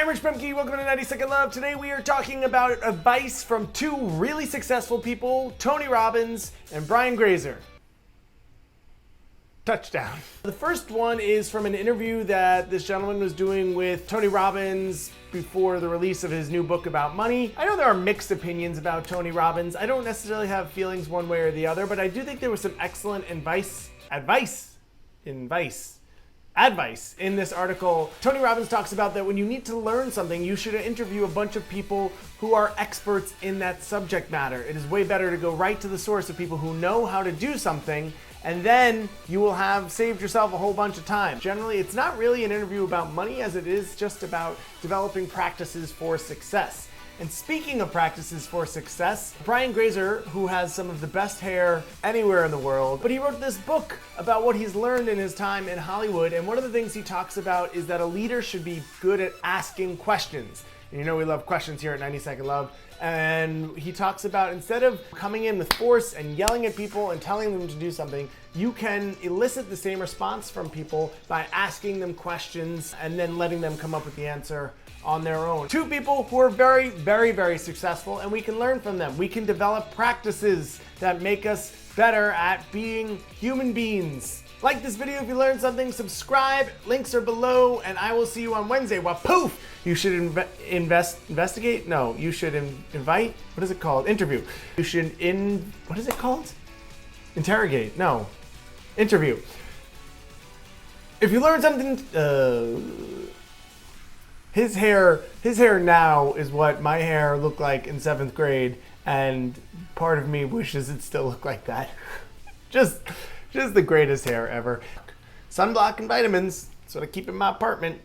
I'm Richard Boehmcke, welcome to 90-Second Love. Today we are talking about advice from two really successful people, Tony Robbins and Brian Grazer. Touchdown. The first one is from an interview that this gentleman was doing with Tony Robbins before the release of his new book about money. I know there are mixed opinions about Tony Robbins. I don't necessarily have feelings one way or the other, but I do think there was some excellent advice in this article. Tony Robbins talks about that when you need to learn something, you should interview a bunch of people who are experts in that subject matter. It is way better to go right to the source of people who know how to do something, and then you will have saved yourself a whole bunch of time. Generally, it's not really an interview about money as it is just about developing practices for success. And speaking of practices for success, Brian Grazer, who has some of the best hair anywhere in the world, but he wrote this book about what he's learned in his time in Hollywood, and one of the things he talks about is that a leader should be good at asking questions. And you know we love questions here at 90-Second Love. And he talks about instead of coming in with force and yelling at people and telling them to do something, you can elicit the same response from people by asking them questions and then letting them come up with the answer on their own. Two people who are very, very, very successful, and we can learn from them. We can develop practices that make us better at being human beings. Like this video if you learned something, subscribe, links are below, and I will see you on Wednesday. Well, poof! You should investigate? No, you should invite? What is it called? Interview. You should what is it called? Interrogate. No. Interview. If you learn something, his hair now is what my hair looked like in 7th grade, and part of me wishes it still looked like that. Just the greatest hair ever. Sunblock and vitamins, that's what I keep in my apartment.